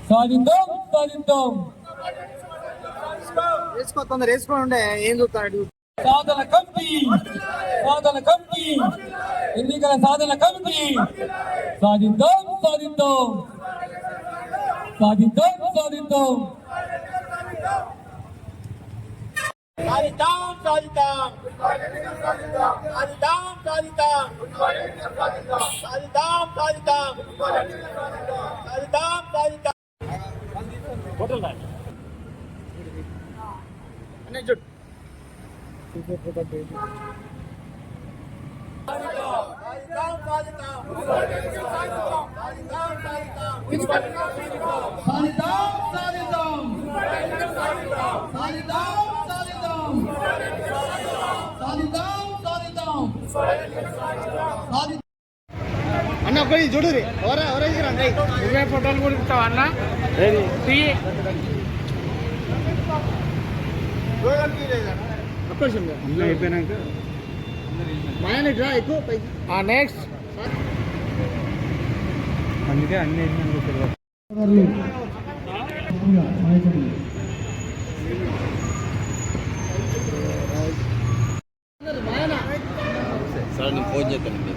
సాధిద్దాం సాధిద్దాం వేసుకో తొందర వేసుకొని ఉండే ఏం చూస్తాడు సాధన కమిటీ ఎన్నికల సాధన కమిటీ సాధిద్దాం సాధిద్దాం సాధిద్దాం సాధిద్దాం సాధిద్దాం సాధిద్దాం సాధిద్దాం సాధిద్దాం సాధిద్దాం సాధిద్దాం సాధిద్దాం సాధిద్దాం అనే చూడు అన్న పోయి చూడు నువ్వే ఫోటోలు కూడా ఇస్తావా అన్న అయిపోయినాక నెక్స్ట్ అందుకే అన్ని సార్ నేను ఫోన్ చేస్తానండి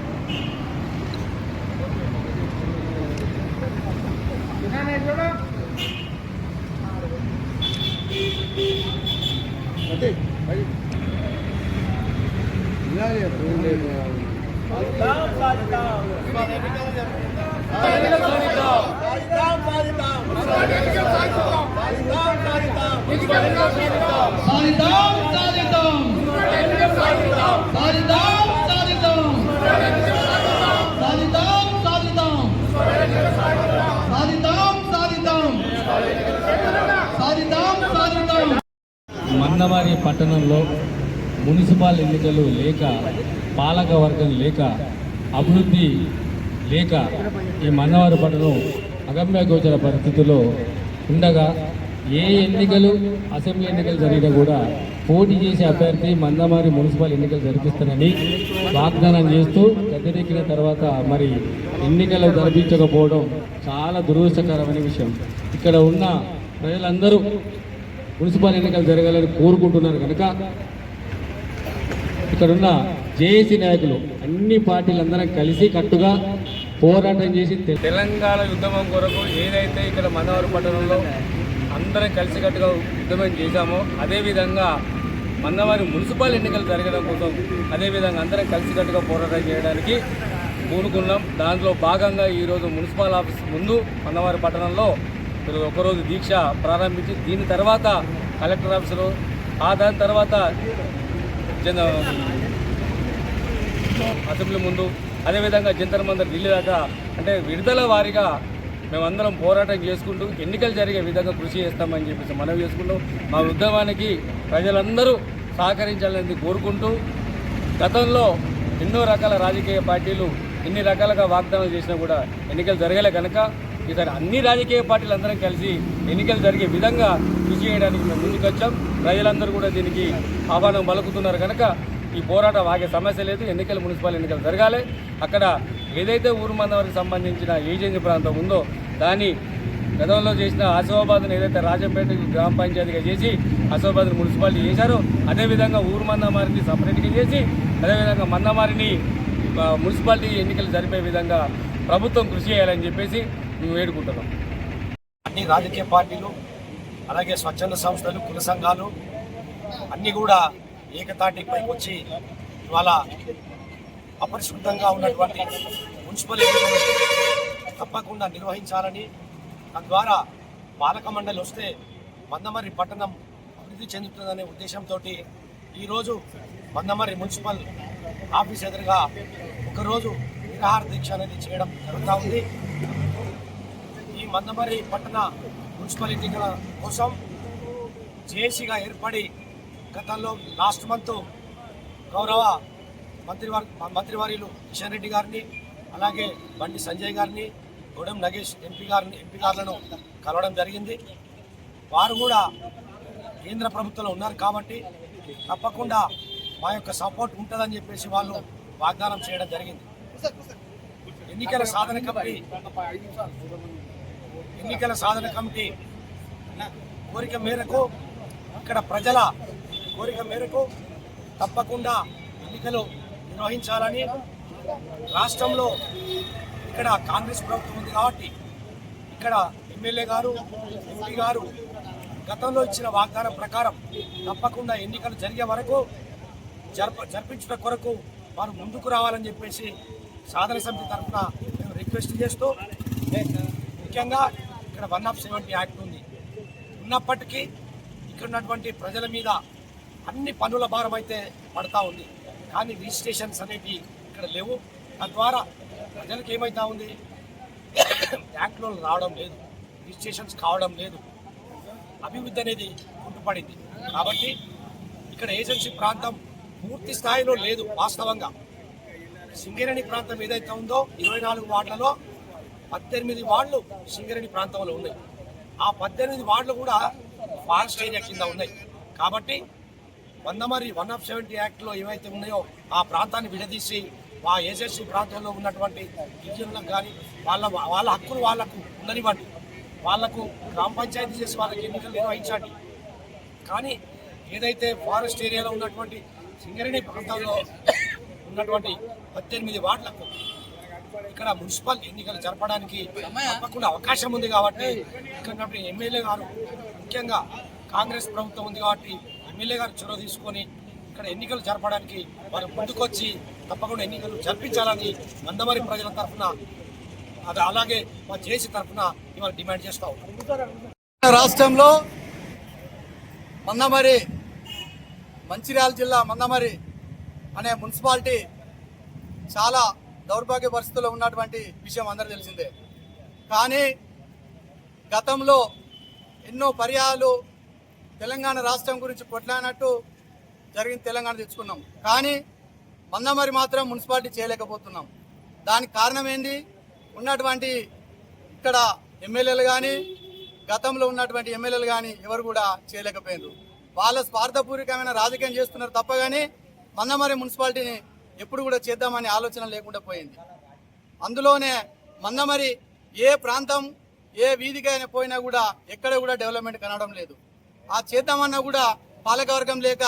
మందమారి పట్టణంలో మున్సిపల్ ఎన్నికలు లేక పాలక వర్గం లేక అభివృద్ధి లేక ఈ మందమారి పట్టణం అగమ్య గోచర పరిస్థితుల్లో ఉండగా ఏ ఎన్నికలు అసెంబ్లీ ఎన్నికలు జరిగినా కూడా పోటీ చేసే అభ్యర్థి మందమారి మున్సిపల్ ఎన్నికలు జరిపిస్తానని వాగ్దానం చేస్తూ గద్దెనెక్కిన తర్వాత మరి ఎన్నికలు జరిపించకపోవడం చాలా దురదృష్టకరమైన విషయం. ఇక్కడ ఉన్న ప్రజలందరూ మున్సిపల్ ఎన్నికలు జరగాలని కోరుకుంటున్నారు కనుక ఇక్కడున్న జేఏసీ నాయకులు అన్ని పార్టీలందరం కలిసి కట్టుగా పోరాటం చేసి తెలంగాణ ఉద్యమం కొరకు ఏదైతే ఇక్కడ మందమారి పట్టణంలో అందరం కలిసికట్టుగా ఉద్యమం చేశామో అదేవిధంగా మందమారి మున్సిపల్ ఎన్నికలు జరగడం కోసం అదేవిధంగా అందరం కలిసికట్టుగా పోరాటం చేయడానికి పూనుకున్నాం. దాంట్లో భాగంగా ఈరోజు మున్సిపల్ ఆఫీస్ ముందు మందమారి పట్టణంలో ఒకరోజు దీక్ష ప్రారంభించి దీని తర్వాత కలెక్టర్ ఆఫీసులో దాని తర్వాత అసెంబ్లీ ముందు అదేవిధంగా జంతర్ మంతర్ ఢిల్లీ దాకా అంటే విడుదల వారీగా మేమందరం పోరాటం చేసుకుంటూ ఎన్నికలు జరిగే విధంగా కృషి చేస్తామని చెప్పేసి మనవి చేసుకుంటూ మా ఉద్యమానికి ప్రజలందరూ సహకరించాలని కోరుకుంటూ గతంలో ఎన్నో రకాల రాజకీయ పార్టీలు ఎన్ని రకాలుగా వాగ్దానాలు చేసినా కూడా ఎన్నికలు జరగలే కనుక ఈసారి అన్ని రాజకీయ పార్టీలు అందరం కలిసి ఎన్నికలు జరిగే విధంగా కృషి చేయడానికి మేము ముందుకొచ్చాం. ప్రజలందరూ కూడా దీనికి ఆహ్వానం పలుకుతున్నారు కనుక ఈ పోరాటం ఆగే సమస్య లేదు. ఎన్నికలు మున్సిపల్ ఎన్నికలు జరగాలి. అక్కడ ఏదైతే ఊరు మందవారికి సంబంధించిన ఏజెన్సీ ప్రాంతం ఉందో దాన్ని గతంలో చేసిన ఆసిఫాబాద్ను ఏదైతే రాజంపేట గ్రామ పంచాయతీగా చేసి ఆసిఫాబాద్ మున్సిపాలిటీ చేశారో అదేవిధంగా ఊరు మందమారిని సపరేట్గా చేసి అదేవిధంగా మందమారిని మున్సిపాలిటీ ఎన్నికలు జరిపే విధంగా ప్రభుత్వం కృషి చేయాలని చెప్పేసి మేము వేడుకుంటున్నాం. అన్ని రాజకీయ పార్టీలు అలాగే స్వచ్ఛంద సంస్థలు కుల సంఘాలు అన్నీ కూడా ఏకతాటిపైకి వచ్చి ఇవాళ అపరిశుభ్రంగా ఉన్నటువంటి మున్సిపల్ ఎన్నికలు తప్పకుండా నిర్వహించాలని తద్వారా పాలక మండలి వస్తే మందమర్రి పట్టణం అభివృద్ధి చెందుతుందనే ఉద్దేశంతో ఈరోజు మందమర్రి మున్సిపల్ ఆఫీస్ ఎదురుగా ఒకరోజు నిరాహార దీక్ష అనేది చేయడం జరుగుతూ ఉంది. ఈ మందమర్రి పట్టణ మున్సిపల్ ఎన్నికల కోసం జేఏసీగా ఏర్పడి గతంలో లాస్ట్ మంత్ గౌరవ మంత్రివర్యులు కిషన్ రెడ్డి గారిని అలాగే బండి సంజయ్ గారిని గూడెం నగేష్ ఎంపీ గారులను కలవడం జరిగింది. వారు కూడా కేంద్ర ప్రభుత్వంలో ఉన్నారు కాబట్టి తప్పకుండా మా యొక్క సపోర్ట్ ఉంటుందని చెప్పేసి వాళ్ళు వాగ్దానం చేయడం జరిగింది. ఎన్నికల సాధన కమిటీ కోరిక మేరకు, ఇక్కడ ప్రజల కోరిక మేరకు తప్పకుండా ఎన్నికలు నిర్వహించాలని, రాష్ట్రంలో ఇక్కడ కాంగ్రెస్ ప్రభుత్వం ఉంది కాబట్టి ఇక్కడ ఎమ్మెల్యే గారు, ఎంపీ గారు గతంలో ఇచ్చిన వాగ్దానం ప్రకారం తప్పకుండా ఎన్నికలు జరిగే వరకు జరిపించడం కొరకు వారు ముందుకు రావాలని చెప్పేసి సాధన సమితి తరఫున మేము రిక్వెస్ట్ చేస్తూ, ముఖ్యంగా ఇక్కడ 170 యాక్ట్ ఉంది ఉన్నప్పటికీ ఇక్కడ ఉన్నటువంటి ప్రజల మీద అన్ని పన్నుల భారం అయితే పడతా ఉంది, కానీ రిజిస్ట్రేషన్స్ అనేవి ఇక్కడ లేవు. తద్వారా ప్రజలకు ఏమైతా ఉంది, బ్యాంకులో రావడం లేదు, రిజిస్ట్రేషన్స్ కావడం లేదు, అభివృద్ధి అనేది కుంటుపడింది. కాబట్టి ఇక్కడ ఏజెన్సీ ప్రాంతం పూర్తి స్థాయిలో లేదు. వాస్తవంగా సింగరేణి ప్రాంతం ఏదైతే ఉందో 24 వార్డులలో 18 వార్డులు సింగరేణి ప్రాంతంలో ఉన్నాయి. ఆ 18 వార్డులు కూడా ఫారెస్ట్ ఏరియా కింద ఉన్నాయి. కాబట్టి 170 యాక్ట్లో ఏవైతే ఉన్నాయో ఆ ప్రాంతాన్ని విడదీసి ఆ ఏజెన్సీ ప్రాంతంలో ఉన్నటువంటి గిరిజనులకు కానీ వాళ్ళ హక్కులు వాళ్లకు ఉండనివ్వండి, వాళ్లకు గ్రామ పంచాయతీ చేసి వాళ్ళకి ఎన్నికలు నిర్వహించండి. కానీ ఏదైతే ఫారెస్ట్ ఏరియాలో ఉన్నటువంటి సింగరేణి ప్రాంతంలో ఉన్నటువంటి 18 వార్డులకు ఇక్కడ మున్సిపల్ ఎన్నికలు జరపడానికి తప్పకుండా అవకాశం ఉంది. కాబట్టి ఇక్కడ ఎమ్మెల్యే గారు, ముఖ్యంగా కాంగ్రెస్ ప్రభుత్వం ఉంది కాబట్టి ఎమ్మెల్యే గారు చొరవ తీసుకొని ఇక్కడ ఎన్నికలు జరపడానికి వారు ముందుకొచ్చి తప్పకుండా ఎన్నికలు జరిపించాలని మందమరి ప్రజల తరఫున, అలాగే మా జేసీ తరఫున ఇవాళ డిమాండ్ చేస్తా ఉన్నాం. రాష్ట్రంలో మందమరి, మంచిర్యాల జిల్లా మందమరి అనే మున్సిపాలిటీ చాలా దౌర్భాగ్య పరిస్థితుల్లో ఉన్నటువంటి విషయం అందరూ తెలిసిందే. కానీ గతంలో ఎన్నో పర్యాయాలు తెలంగాణ రాష్ట్రం గురించి కొట్లాడినట్టు జరిగింది, తెలంగాణ తెచ్చుకున్నాం. కానీ మందమరి మాత్రం మున్సిపాలిటీ చేయలేకపోతున్నాం. దానికి కారణం ఏంటి? ఉన్నటువంటి ఇక్కడ ఎమ్మెల్యేలు కానీ, గతంలో ఉన్నటువంటి ఎమ్మెల్యేలు కానీ ఎవరు కూడా చేయలేకపోయారు. వాళ్ళ స్వార్థపూరితమైన రాజకీయం చేస్తున్నారు తప్ప కానీ మందమరి మున్సిపాలిటీని ఎప్పుడు కూడా చేద్దామనే ఆలోచన లేకుండా పోయింది. అందులోనే మందమరి ఏ ప్రాంతం, ఏ వీధికైనా పోయినా కూడా ఎక్కడ కూడా డెవలప్మెంట్ కనడం లేదు. ఆ చేద్దామన్నా కూడా పాలకవర్గం లేక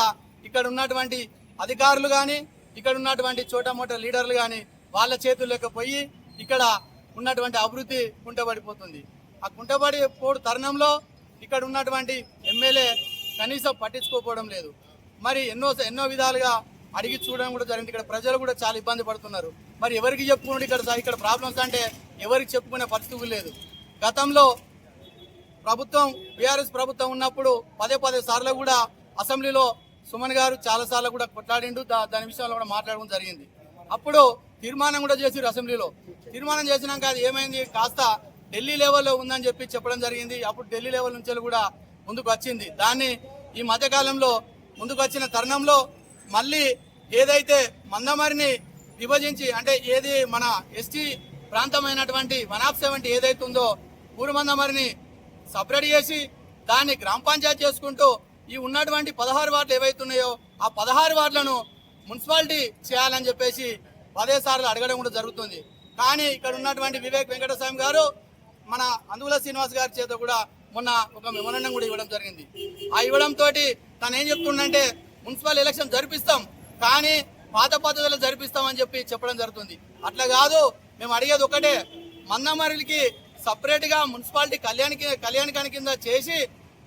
ఇక్కడ ఉన్నటువంటి అధికారులు కానీ, ఇక్కడ ఉన్నటువంటి చోటమోట లీడర్లు కానీ వాళ్ళ చేతుల్లోకి పోయి ఇక్కడ ఉన్నటువంటి అభివృద్ధి కుంటబడిపోతుంది. ఆ కుంటబడిపోడు తరుణంలో ఇక్కడ ఉన్నటువంటి ఎమ్మెల్యే కనీసం పట్టించుకోకపోవడం లేదు. మరి ఎన్నో విధాలుగా అడిగి చూడడం కూడా జరిగింది. ఇక్కడ ప్రజలు కూడా చాలా ఇబ్బంది పడుతున్నారు. మరి ఎవరికి చెప్పుకున్నాడు ఇక్కడ ప్రాబ్లమ్స్ అంటే ఎవరికి చెప్పుకునే పరిస్థితి లేదు. గతంలో ప్రభుత్వం, బీఆర్ఎస్ ప్రభుత్వం ఉన్నప్పుడు 10 సార్లు కూడా అసెంబ్లీలో సుమన్ గారు చాలా సార్లు కూడా కొట్లాడిండు. దాని విషయంలో కూడా మాట్లాడడం జరిగింది. అప్పుడు తీర్మానం కూడా చేసిరు అసెంబ్లీలో. తీర్మానం చేసినాక అది ఏమైంది, కాస్త ఢిల్లీ లెవెల్లో ఉందని చెప్పి చెప్పడం జరిగింది. అప్పుడు ఢిల్లీ లెవెల్ నుంచి కూడా ముందుకు వచ్చింది. దాన్ని ఈ మధ్యకాలంలో ముందుకు వచ్చిన తరుణంలో మళ్ళీ ఏదైతే మందమరిని విభజించి, అంటే ఏది మన ఎస్టీ ప్రాంతమైనటువంటి 170 ఏదైతే ఉందో పూర్వమందమరిని సపరేట్ చేసి దాన్ని గ్రామ పంచాయతీ చేసుకుంటూ ఈ ఉన్నటువంటి 16 వార్డులు ఏవైతే ఉన్నాయో ఆ 16 వార్డులను మున్సిపాలిటీ చేయాలని చెప్పేసి 10 సార్లు అడగడం కూడా జరుగుతుంది. కానీ ఇక్కడ ఉన్నటువంటి వివేక్ వెంకటస్వామి గారు, మన అందుల శ్రీనివాస్ గారి చేత కూడా మొన్న ఒక మెమోరాండం కూడా ఇవ్వడం జరిగింది. ఆ ఇవ్వడంతో తను ఏం చెప్తుండంటే మున్సిపల్ ఎలక్షన్ జరిపిస్తాం, కానీ పాత పద్ధతిలో జరిపిస్తామని చెప్పడం జరుగుతుంది. అట్లా కాదు, మేము అడిగేది ఒకటే, మందమరికి సపరేట్ గా మున్సిపాలిటీ కళ్యాణికాని కింద చేసి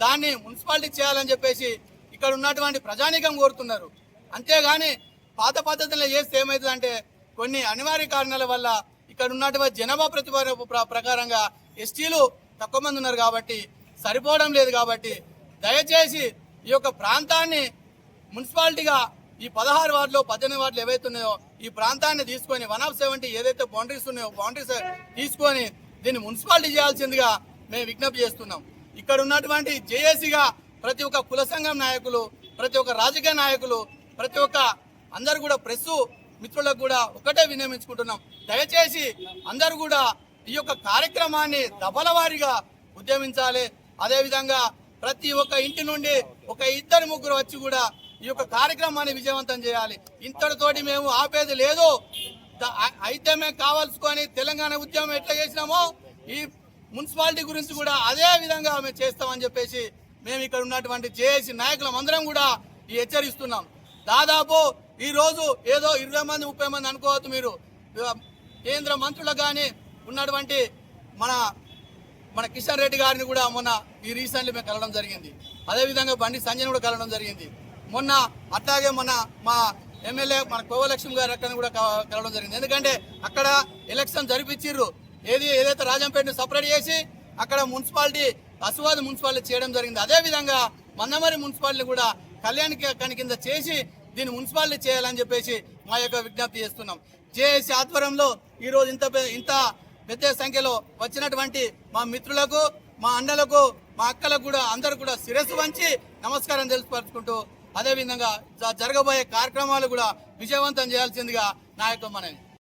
దాన్ని మున్సిపాలిటీ చేయాలని చెప్పేసి ఇక్కడ ఉన్నటువంటి ప్రజానీకం కోరుతున్నారు. అంతేగాని పాత పద్ధతిలో చేస్తే ఏమవుతుందంటే కొన్ని అనివార్య కారణాల వల్ల ఇక్కడ ఉన్నటువంటి జనాభా ప్రకారంగా ఎస్టీలు తక్కువ మంది ఉన్నారు కాబట్టి సరిపోవడం లేదు. కాబట్టి దయచేసి ఈ యొక్క ప్రాంతాన్ని మున్సిపాలిటీగా ఈ 16 వార్డులో 18 వార్డులు ఏవైతే ఉన్నాయో ఈ ప్రాంతాన్ని తీసుకొని 170 ఏదైతే బౌండరీస్ ఉన్నాయో బౌండరీస్ తీసుకొని దీన్ని మున్సిపాలిటీ చేయాల్సిందిగా మేము విజ్ఞప్తి చేస్తున్నాం. ఇక్కడ ఉన్నటువంటి జేఏసీగా ప్రతి ఒక్క కుల సంఘం నాయకులు, ప్రతి ఒక్క రాజకీయ నాయకులు, ప్రతి ఒక్క అందరు కూడా ప్రెస్ మిత్రులకు కూడా ఒకటే విన్నవించుకుంటున్నాం, దయచేసి అందరూ కూడా ఈ యొక్క కార్యక్రమాన్ని దఫల వారీగా ఉద్యమించాలి. అదేవిధంగా ప్రతి ఒక్క ఇంటి నుండి ఒక 2-3 వచ్చి కూడా ఈ యొక్క కార్యక్రమాన్ని విజయవంతం చేయాలి. ఇంతటితోటి మేము ఆపేది లేదు. అయితే మేము కావాల్సుకొని తెలంగాణ ఉద్యమం ఎట్లా చేసినామో ఈ మున్సిపాలిటీ గురించి కూడా అదే విధంగా మేము చేస్తామని చెప్పేసి మేము ఇక్కడ ఉన్నటువంటి జేఏసీ నాయకులం అందరం కూడా హెచ్చరిస్తున్నాం. దాదాపు ఈ రోజు ఏదో 20 మంది 30 మంది అనుకోవద్దు మీరు. కేంద్ర మంత్రులకు కానీ ఉన్నటువంటి మన కిషన్ రెడ్డి గారిని కూడా మొన్న ఈ రీసెంట్లీ మేము కలవడం జరిగింది. అదేవిధంగా బండి సంజయ్ కూడా కలవడం జరిగింది మొన్న. అట్లాగే మా ఎమ్మెల్యే మన కోవలక్ష్మి గారు అక్కడ కూడా కలవడం జరిగింది. ఎందుకంటే అక్కడ ఎలక్షన్ జరిపించిర్రు. ఏదైతే రాజంపేటను సపరేట్ చేసి అక్కడ మున్సిపాలిటీ అసువాది మున్సిపాలిటీ చేయడం జరిగింది. అదేవిధంగా మందమరి మున్సిపాలిటీ కూడా కళ్యాణ కింద చేసి దీన్ని మున్సిపాలిటీ చేయాలని చెప్పేసి మా యొక్క విజ్ఞప్తి చేస్తున్నాం. జేఏసీ ఆధ్వర్యంలో ఈరోజు ఇంత పెద్ద సంఖ్యలో వచ్చినటువంటి మా మిత్రులకు, మా అన్నలకు, మా అక్కలకు కూడా అందరూ కూడా శిరస్సు వంచి నమస్కారం తెలుసుపరుచుకుంటూ అదేవిధంగా జరగబోయే కార్యక్రమాలు కూడా విజయవంతం చేయాల్సిందిగా నా యొక్క మనవి.